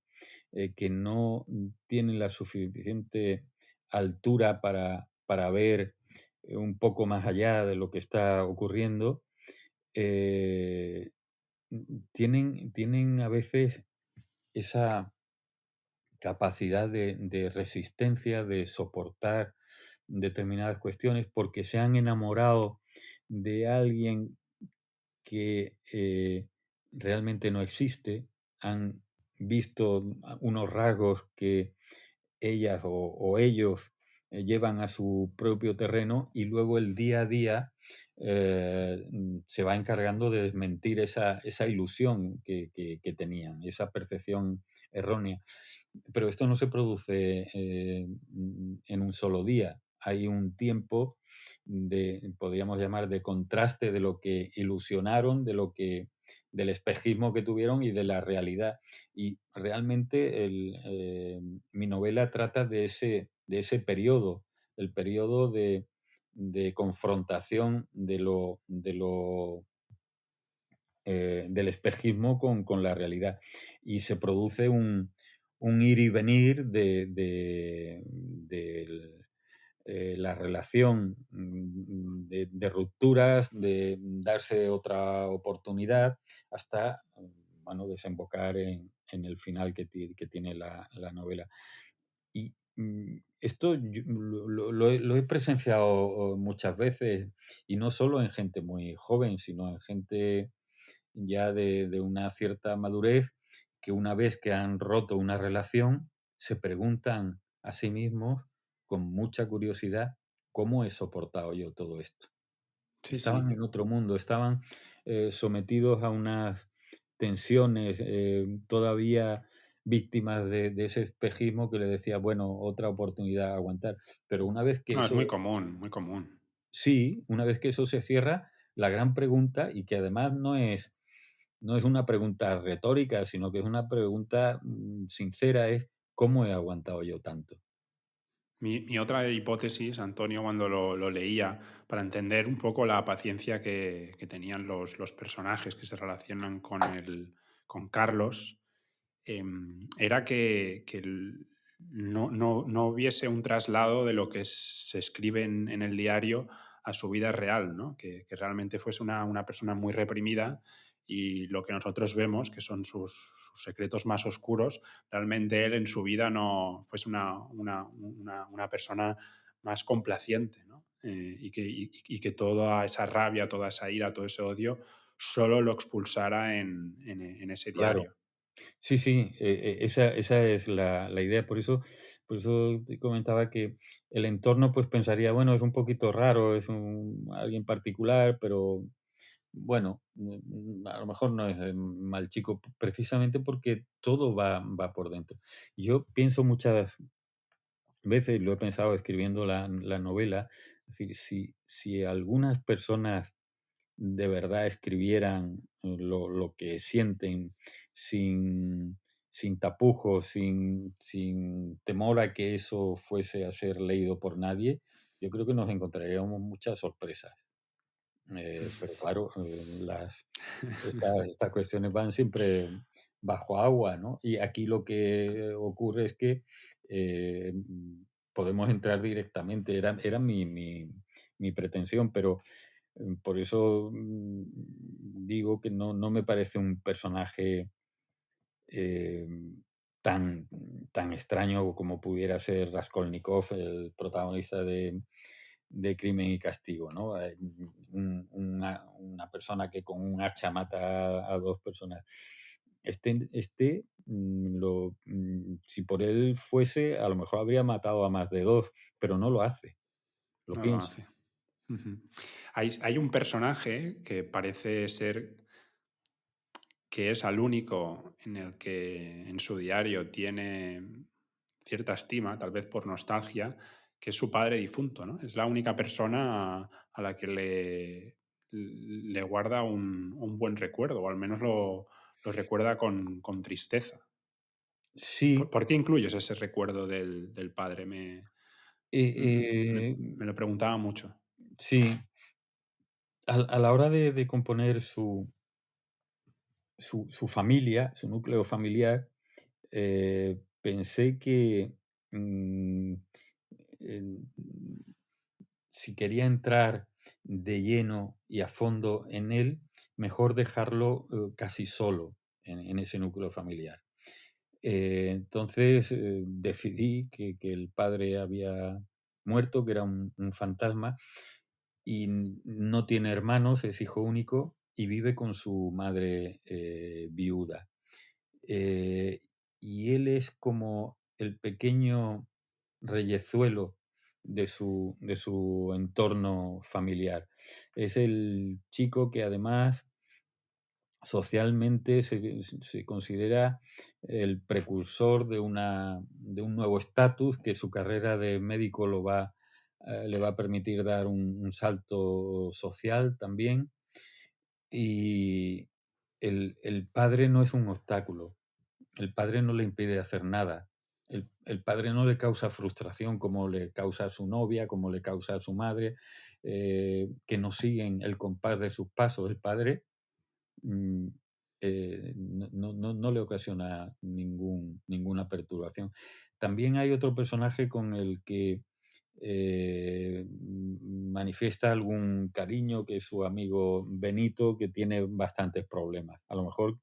que no tienen la suficiente altura para ver un poco más allá de lo que está ocurriendo, eh, tienen a veces esa capacidad de resistencia, de soportar determinadas cuestiones, porque se han enamorado de alguien que realmente no existe, han visto unos rasgos que ellas o ellos llevan a su propio terreno y luego el día a día se va encargando de desmentir esa ilusión que tenían, esa percepción errónea. Pero esto no se produce en un solo día. Hay un tiempo podríamos llamar, de contraste de lo que ilusionaron, del espejismo que tuvieron y de la realidad. Y realmente mi novela trata de ese periodo, el periodo de confrontación del espejismo con la realidad. Y se produce un ir y venir la relación, de rupturas, de darse otra oportunidad, hasta, bueno, desembocar en el final que tiene la novela. Y esto lo he presenciado muchas veces, y no solo en gente muy joven, sino en gente ya de una cierta madurez, que una vez que han roto una relación, se preguntan a sí mismos con mucha curiosidad, ¿cómo he soportado yo todo esto? Sí, Estaban sí. en otro mundo, estaban sometidos a unas tensiones, todavía víctimas de ese espejismo que le decía, bueno, otra oportunidad a aguantar. Pero una vez que No, es eso, muy común, muy común. sí, una vez que eso se cierra, la gran pregunta, y que además no es una pregunta retórica, sino que es una pregunta sincera, es ¿cómo he aguantado yo tanto? Mi otra hipótesis, Antonio, cuando lo leía, para entender un poco la paciencia que tenían los personajes que se relacionan con Carlos, era que no hubiese un traslado de lo que se escribe en el diario a su vida real, ¿no? Que realmente fuese una persona muy reprimida, y lo que nosotros vemos, que son sus secretos más oscuros, realmente él en su vida no fuese una persona más complaciente, ¿no? Y que toda esa rabia, toda esa ira, todo ese odio solo lo expulsara en ese Claro. diario. Sí, sí, esa es la idea. Por eso te comentaba que el entorno, pues, pensaría, bueno, es un poquito raro, es alguien particular, pero bueno, a lo mejor no es mal chico, precisamente porque todo va por dentro. Yo pienso muchas veces, lo he pensado escribiendo la novela, es decir, si algunas personas de verdad escribieran lo que sienten sin, sin tapujos, sin temor a que eso fuese a ser leído por nadie, yo creo que nos encontraríamos muchas sorpresas. Pero claro, estas cuestiones van siempre bajo agua, ¿no? Y aquí lo que ocurre es que podemos entrar directamente, era mi pretensión, pero por eso digo que no me parece un personaje eh, tan extraño como pudiera ser Raskolnikov, el protagonista de Crimen y Castigo, ¿no? Una persona que con un hacha mata a dos personas. Si por él fuese, a lo mejor habría matado a más de dos, pero no lo hace, lo No lo piensa. hace. Ujú. Hay un personaje que parece ser que es al único en el que en su diario tiene cierta estima, tal vez por nostalgia, que es su padre difunto, ¿no? Es la única persona a la que le guarda un buen recuerdo, o al menos lo recuerda con tristeza. ¿Por, Sí, por qué incluyes ese recuerdo del padre? Me lo preguntaba mucho. sí, a la hora de componer su familia, su núcleo familiar, pensé que mm, en- si quería entrar de lleno y a fondo en él, mejor dejarlo casi solo en ese núcleo familiar. Entonces decidí que el padre había muerto, que era un fantasma, y no tiene hermanos, es hijo único y vive con su madre viuda. Eh, y él es como el pequeño reyezuelo de su entorno familiar. Es el chico que además socialmente se considera el precursor de un nuevo estatus que su carrera de médico le va a permitir dar un salto social también. Y el padre no es un obstáculo, el padre no le impide hacer nada. El padre no le causa frustración como le causa a su novia, como le causa a su madre, que no siguen el compás de sus pasos. El padre mm, no le ocasiona ninguna perturbación. También hay otro personaje con el que manifiesta algún cariño, que es su amigo Benito, que tiene bastantes problemas. A lo mejor,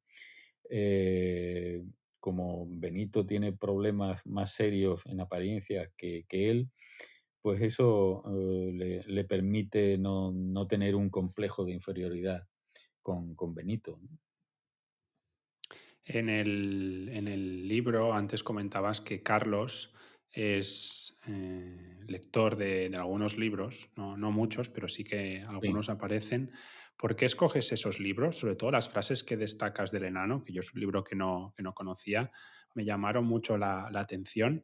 eh, como Benito tiene problemas más serios en apariencia que él, pues eso le permite no tener un complejo de inferioridad con Benito, ¿no? En el libro antes comentabas que Carlos es lector de algunos libros, no muchos, pero sí que Sí, algunos aparecen. ¿Por qué escoges esos libros? Sobre todo las frases que destacas del enano, que yo es un libro que no conocía, me llamaron mucho la atención.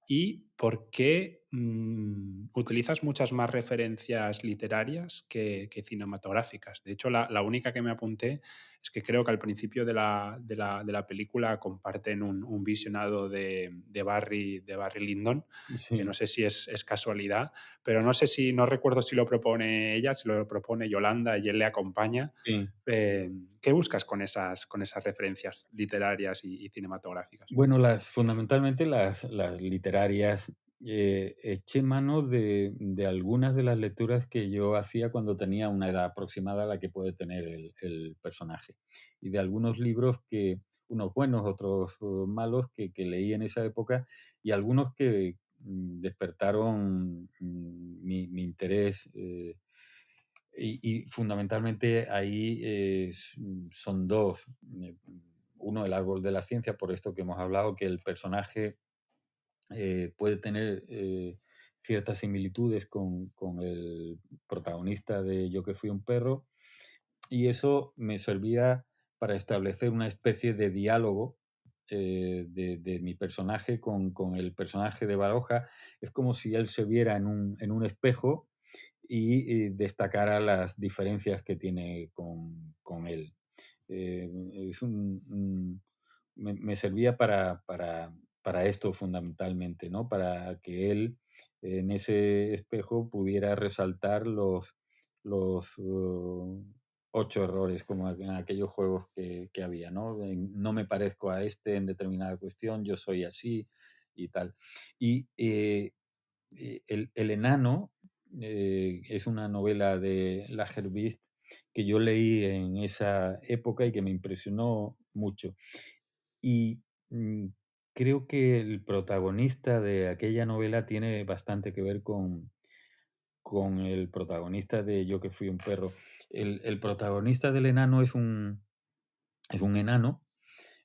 ¿Y por qué utilizas muchas más referencias literarias que cinematográficas? De hecho, la única que me apunté es que creo que al principio de la película comparten un visionado de Barry Lyndon, que no sí, sé si es casualidad, pero no recuerdo si lo propone ella, si lo propone Yolanda y él le acompaña. sí. ¿Qué buscas con esas referencias literarias y cinematográficas? Bueno, fundamentalmente las literarias, eché mano de algunas de las lecturas que yo hacía cuando tenía una edad aproximada a la que puede tener el personaje, y de algunos libros que, unos buenos, otros malos, que leí en esa época, y algunos que despertaron mi interés. Y fundamentalmente ahí son dos. Uno, el árbol de la ciencia, por esto que hemos hablado, que el personaje puede tener ciertas similitudes con el protagonista de Yo que fui un perro, y eso me servía para establecer una especie de diálogo de mi personaje con el personaje de Baroja. Es como si él se viera en un espejo y destacara las diferencias que tiene con él. Eh, es me servía para esto fundamentalmente, ¿no? Para que él en ese espejo pudiera resaltar los 8 errores, como en aquellos juegos que había, ¿no? No me parezco a este en determinada cuestión, yo soy así y tal. Y el enano es una novela de Lagerbiest que yo leí en esa época y que me impresionó mucho. Y creo que el protagonista de aquella novela tiene bastante que ver con el protagonista de Yo que fui un perro. El protagonista del enano es un enano,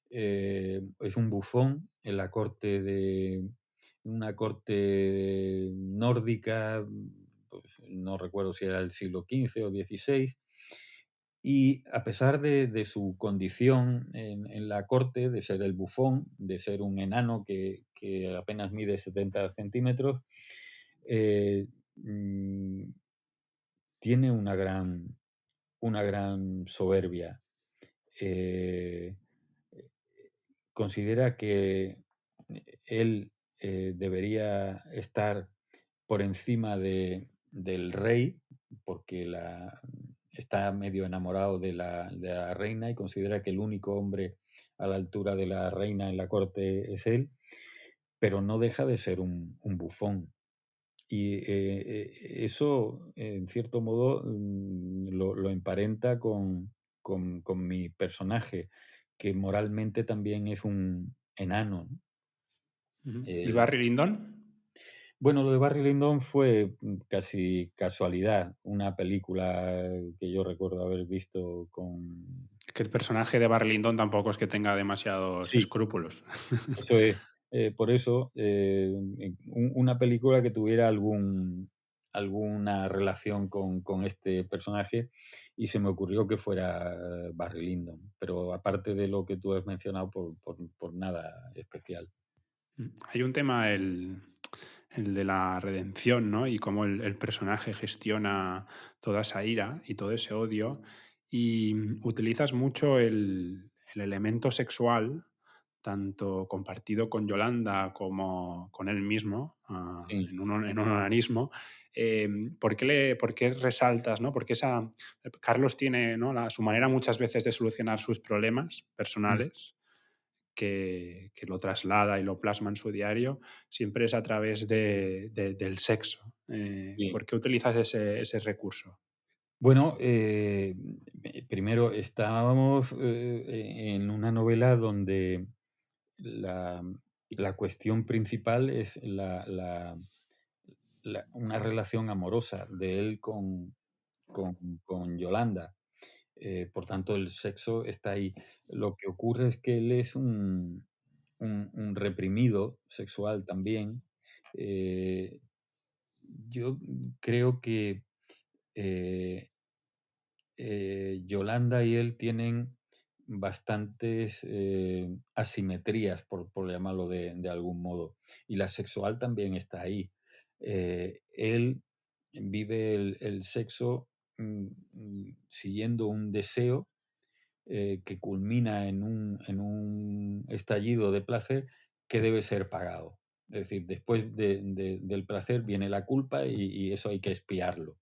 es un bufón en la corte de una corte nórdica, pues, no recuerdo si era el siglo XV o XVI, y a pesar de su condición en la corte, de ser el bufón, de ser un enano que apenas mide 70 centímetros, eh, mm, tiene una gran soberbia. Eh, Considera que él debería estar por encima del rey, porque está medio enamorado de la reina y considera que el único hombre a la altura de la reina en la corte es él, pero no deja de ser un bufón. Y eso, en cierto modo, lo emparenta con mi personaje, que moralmente también es un enano, ¿no? Ujú. ¿Y El- Barry Lyndon? bueno, lo de Barry Lyndon fue casi casualidad, una película que yo recuerdo haber visto con... Es que el personaje de Barry Lyndon tampoco es que tenga demasiados Sí, escrúpulos. eso es. Por eso, una película que tuviera alguna relación con este personaje, y se me ocurrió que fuera Barry Lyndon, pero aparte de lo que tú has mencionado, por nada especial. Hay un tema, el de la redención, ¿no? Y cómo el personaje gestiona toda esa ira y todo ese odio. Y utilizas mucho el elemento sexual, tanto compartido con Yolanda como con él mismo, Sí, en un onanismo, ¿Por qué resaltas, ¿no? Porque Carlos tiene, ¿no? Su manera muchas veces de solucionar sus problemas Mm, personales, que lo traslada y lo plasma en su diario, siempre es a través del sexo. sí. ¿Por qué utilizas ese recurso? Bueno, primero estábamos en una novela donde la, la cuestión principal es una relación amorosa de él con Yolanda. Por tanto, el sexo está ahí. Lo que ocurre es que él es un reprimido sexual también. Eh, yo creo que eh, Yolanda y él tienen bastantes asimetrías, por llamarlo de algún modo, y la sexual también está ahí. Él vive el sexo siguiendo un deseo que culmina en un estallido de placer que debe ser pagado. Es decir, después del placer viene la culpa y eso hay que expiarlo.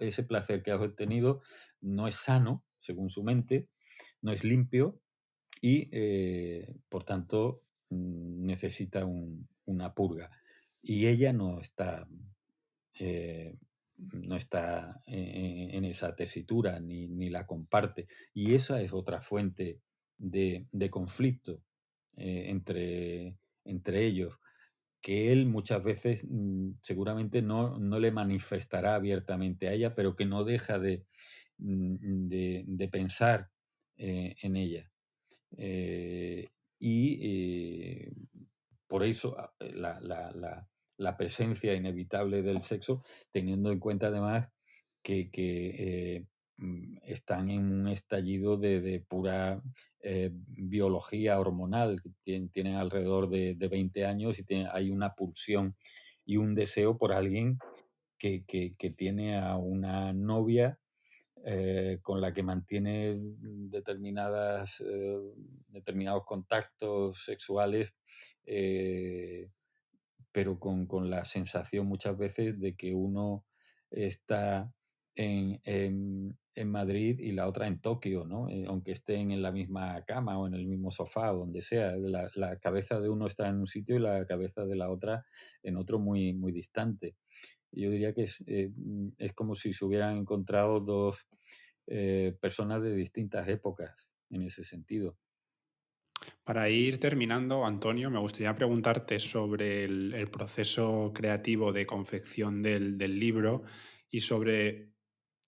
Ese placer que has obtenido no es sano, según su mente, no es limpio y, por tanto, necesita una purga. Y ella no está en esa tesitura ni la comparte. Y esa es otra fuente de conflicto entre ellos, que él muchas veces seguramente no le manifestará abiertamente a ella, pero que no deja de pensar en ella. Eh, y por eso la presencia inevitable del sexo, teniendo en cuenta además que están en un estallido de pura biología hormonal, que tienen alrededor de 20 años y hay una pulsión y un deseo por alguien que tiene a una novia con la que mantiene determinados contactos sexuales, eh, pero con la sensación muchas veces de que uno está en Madrid y la otra en Tokio, ¿no? Aunque estén en la misma cama o en el mismo sofá o donde sea. La cabeza de uno está en un sitio y la cabeza de la otra en otro muy, muy distante. Yo diría que es como si se hubieran encontrado dos personas de distintas épocas en ese sentido. Para ir terminando, Antonio, me gustaría preguntarte sobre el proceso creativo de confección del libro y sobre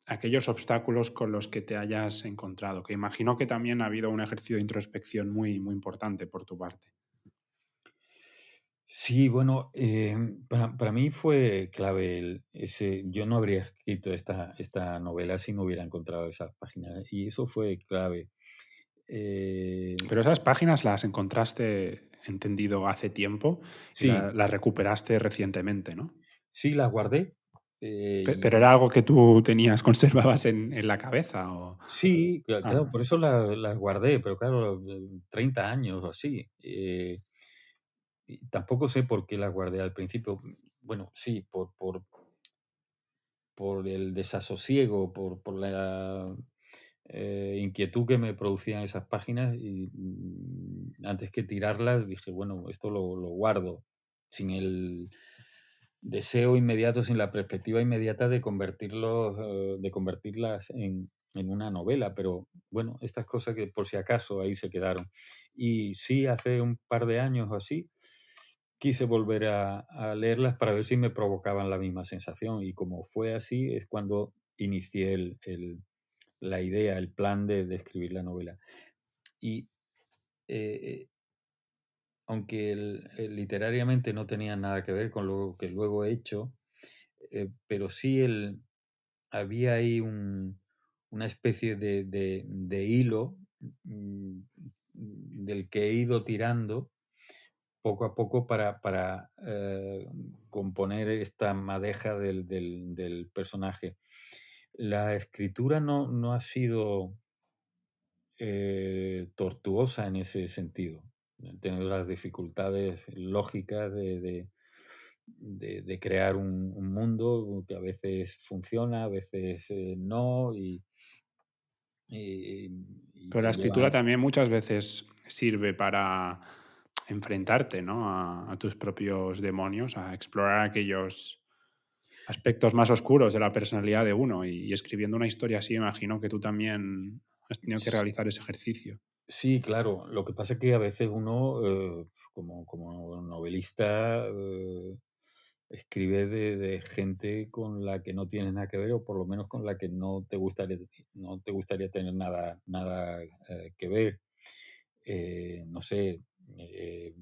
aquellos obstáculos con los que te hayas encontrado, que imagino que también ha habido un ejercicio de introspección muy, muy importante por tu parte. Sí, bueno, para mí fue clave yo no habría escrito esta novela si no hubiera encontrado esas páginas y eso fue clave. Eh, Pero esas páginas las encontraste, entendido, hace tiempo y sí, las recuperaste recientemente, ¿no? sí las guardé. Pero era algo que tú tenías, conservabas en la cabeza o... Sí, claro, Ah, por eso las guardé, pero claro, 30 años o así. Y tampoco sé por qué las guardé al principio. Bueno, sí, por el desasosiego, por la inquietud que me producían esas páginas y antes que tirarlas dije, bueno, esto lo guardo sin el deseo inmediato, sin la perspectiva inmediata de convertirlas en una novela, pero bueno, estas cosas que por si acaso ahí se quedaron. Y sí, hace un par de años o así, quise volver a leerlas para ver si me provocaban la misma sensación y como fue así es cuando inicié la idea, el plan de escribir la novela. Y eh, aunque literariamente no tenía nada que ver con lo que luego he hecho, pero sí había ahí una especie de hilo mm, del que he ido tirando poco a poco para componer esta madeja del personaje. La escritura no ha sido tortuosa en ese sentido. He tenido las dificultades lógicas de crear un mundo que a veces funciona, a veces no, y, y Pero la te escritura llevan. también muchas veces sirve para enfrentarte, ¿no? A tus propios demonios, a explorar aquellos aspectos más oscuros de la personalidad de uno. Y escribiendo una historia así, imagino que tú también has tenido que realizar ese ejercicio. Sí, claro. Lo que pasa es que a veces uno, como novelista, escribe de gente con la que no tienes nada que ver, o por lo menos con la que no te gustaría tener nada que ver. No sé, eh,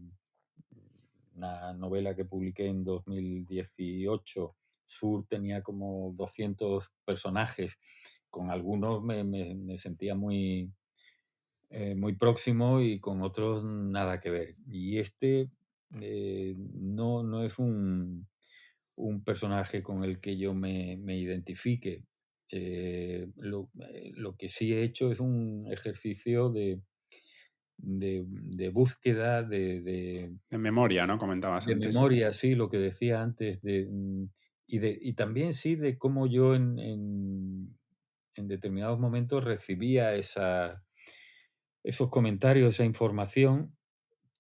una novela que publiqué en 2018, Sur, tenía como 200 personajes. Con algunos me sentía muy próximo, y con otros nada que ver. Y este no es un personaje con el que yo me identifique. Lo que sí he hecho es un ejercicio de búsqueda, De memoria, ¿no? Comentabas de antes. memoria, sí, lo que decía antes, y también sí de cómo yo en determinados momentos recibía esos comentarios, esa información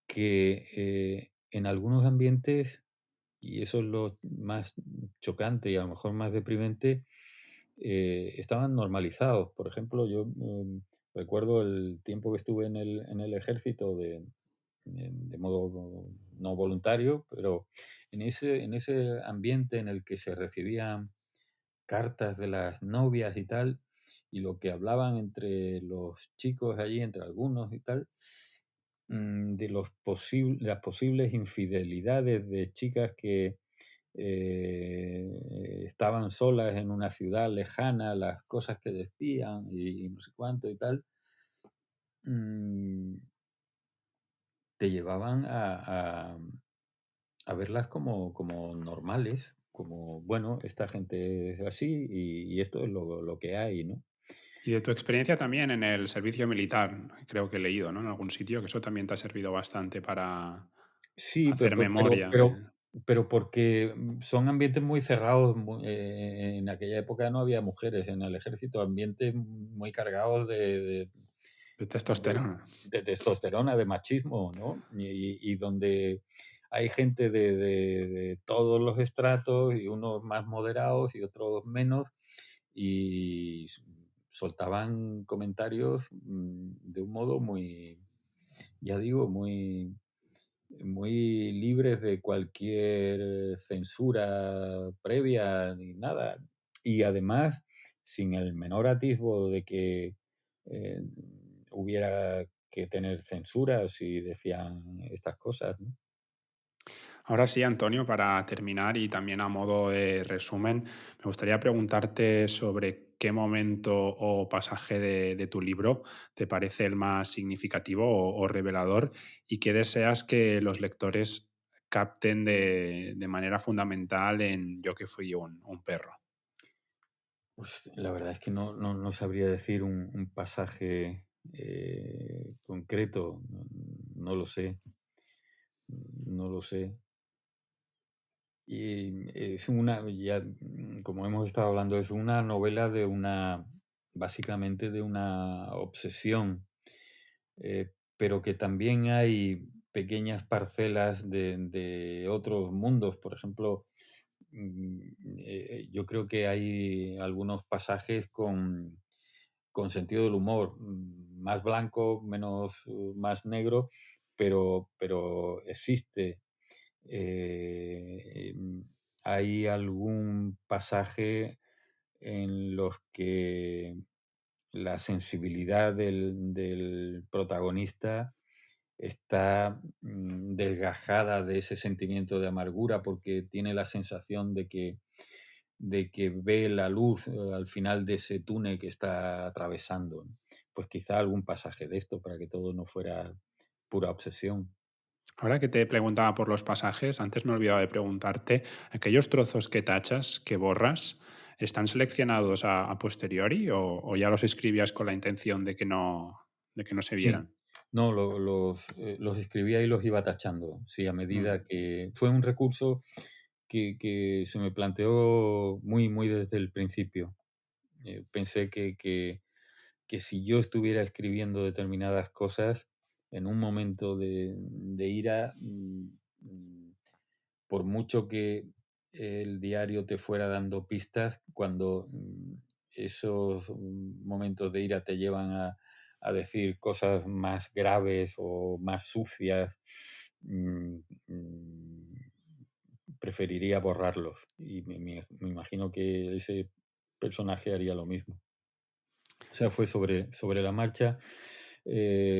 que en algunos ambientes, y eso es lo más chocante y a lo mejor más deprimente, estaban normalizados. Por ejemplo, yo recuerdo el tiempo que estuve en el ejército de modo no voluntario, pero en ese ambiente en el que se recibían cartas de las novias y tal, y lo que hablaban entre los chicos allí, entre algunos y tal, de las posibles infidelidades de chicas que estaban solas en una ciudad lejana, las cosas que decían y no sé cuánto y tal, mm, te llevaban a verlas como normales, como, bueno, esta gente es así, y esto es lo que hay, ¿no? Y de tu experiencia también en el servicio militar, creo que he leído, ¿no? En algún sitio, que eso también te ha servido bastante para Sí, hacer memoria. pero porque son ambientes muy cerrados. En aquella época no había mujeres en el ejército, ambientes muy cargados De de, testosterona. de testosterona, de machismo, ¿no? Y donde hay gente de todos los estratos, y unos más moderados y otros menos, y soltaban comentarios de un modo muy, ya digo, muy libres de cualquier censura previa ni nada. Y además, sin el menor atisbo de que eh, hubiera que tener censura si decían estas cosas, ¿no? Ahora sí, Antonio, para terminar y también a modo de resumen, me gustaría preguntarte sobre qué momento o pasaje de tu libro te parece el más significativo o revelador y qué deseas que los lectores capten de manera fundamental en Yo que fui un perro. Pues la verdad es que no sabría decir un pasaje concreto, no lo sé, no lo sé. Y como hemos estado hablando, es una novela básicamente de una obsesión, pero que también hay pequeñas parcelas de otros mundos. Por ejemplo, yo creo que hay algunos pasajes con sentido del humor, más blanco, más negro, pero existe. Eh, em, Hay algún pasaje en los que la sensibilidad del protagonista está desgajada de ese sentimiento de amargura, porque tiene la sensación de que ve la luz al final de ese túnel que está atravesando, ¿no? Pues quizá algún pasaje de esto, para que todo no fuera pura obsesión. Ahora que te preguntaba por los pasajes, antes me he olvidado de preguntarte, aquellos trozos que tachas, que borras, ¿están seleccionados a posteriori o ya los escribías con la intención de que no se Sí. vieran? No, los escribía y los iba tachando, sí, a Mm. medida que fue un recurso que se me planteó muy, muy desde el principio. Pensé que si yo estuviera escribiendo determinadas cosas en un momento de ira, por mucho que el diario te fuera dando pistas, cuando esos momentos de ira te llevan a decir cosas más graves o más sucias, mm, mm, preferiría borrarlos. Y me imagino que ese personaje haría lo mismo. O sea, fue sobre la marcha,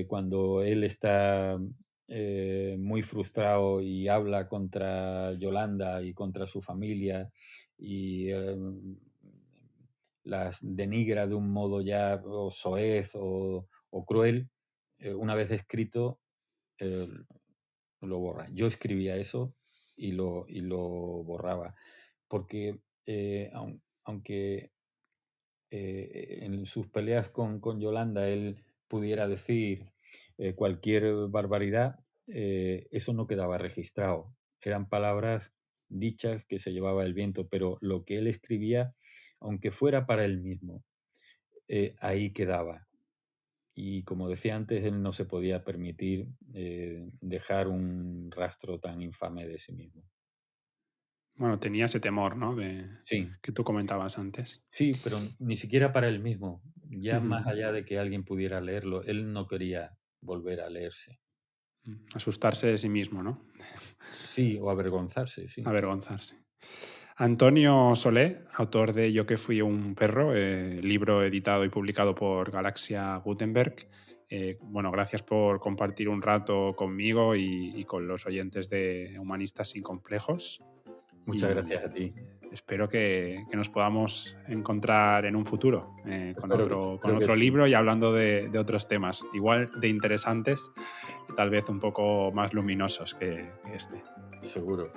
cuando él está muy frustrado y habla contra Yolanda y contra su familia y las denigra de un modo ya o soez o cruel, una vez escrito, eh, lo borra. Yo escribía eso y lo borraba, porque aunque en sus peleas con Yolanda él pudiera decir cualquier barbaridad, eso no quedaba registrado. Eran palabras dichas que se llevaba el viento, pero lo que él escribía, aunque fuera para él mismo, ahí quedaba. Y como decía antes, él no se podía permitir dejar un rastro tan infame de sí mismo. Bueno, tenía ese temor, ¿no? Sí, Que tú comentabas antes. sí, pero ni siquiera para él mismo. Ya Ujú. más allá de que alguien pudiera leerlo, él no quería volver a leerse. Asustarse de sí mismo, ¿no? Sí, o avergonzarse, sí. Avergonzarse. Antonio Solé, autor de Yo que fui un perro, libro editado y publicado por Galaxia Gutenberg. Bueno, gracias por compartir un rato conmigo y con los oyentes de Humanistas sin Complejos. Muchas Y gracias a ti. espero que nos podamos encontrar en un futuro con Espero que otro sí, libro y hablando de otros temas, igual de interesantes y tal vez un poco más luminosos que este. seguro.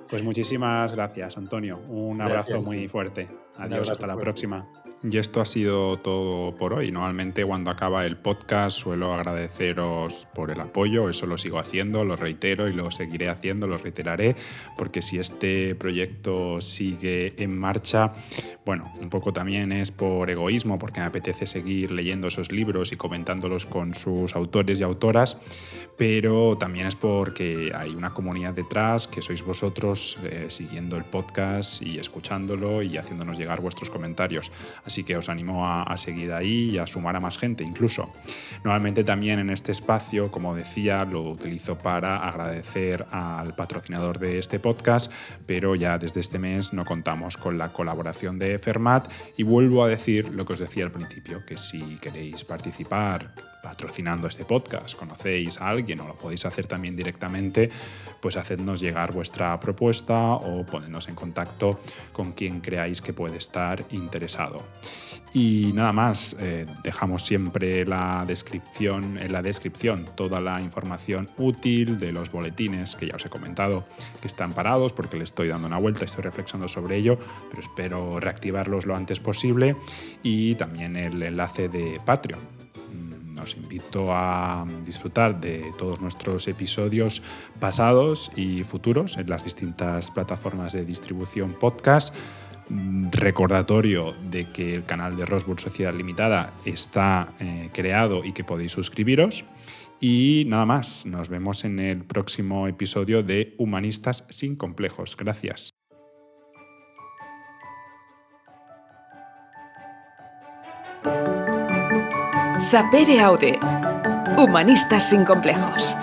Pues muchísimas gracias, Antonio. Un Gracias abrazo a muy ti. fuerte. Un Adiós, abrazo hasta la fuerte. próxima. Y esto ha sido todo por hoy. Normalmente cuando acaba el podcast suelo agradeceros por el apoyo, eso lo sigo haciendo, lo reitero y lo seguiré haciendo, lo reiteraré, porque si este proyecto sigue en marcha, bueno, un poco también es por egoísmo, porque me apetece seguir leyendo esos libros y comentándolos con sus autores y autoras, pero también es porque hay una comunidad detrás, que sois vosotros siguiendo el podcast y escuchándolo y haciéndonos llegar vuestros comentarios. Así que os animo a seguir ahí y a sumar a más gente incluso. Normalmente también en este espacio, como decía, lo utilizo para agradecer al patrocinador de este podcast, pero ya desde este mes no contamos con la colaboración de Fermat y vuelvo a decir lo que os decía al principio, que si queréis participar patrocinando este podcast, conocéis a alguien o lo podéis hacer también directamente, pues hacednos llegar vuestra propuesta o ponednos en contacto con quien creáis que puede estar interesado. Y nada más, dejamos siempre en la descripción toda la información útil de los boletines que ya os he comentado que están parados porque le estoy dando una vuelta, estoy reflexionando sobre ello, pero espero reactivarlos lo antes posible, y también el enlace de Patreon. Os invito a disfrutar de todos nuestros episodios pasados y futuros en las distintas plataformas de distribución podcast. Recordatorio de que el canal de Rosburg Sociedad Limitada está creado y que podéis suscribiros. Y nada más, nos vemos en el próximo episodio de Humanistas sin Complejos. Gracias. Sapere Aude. Humanistas sin complejos.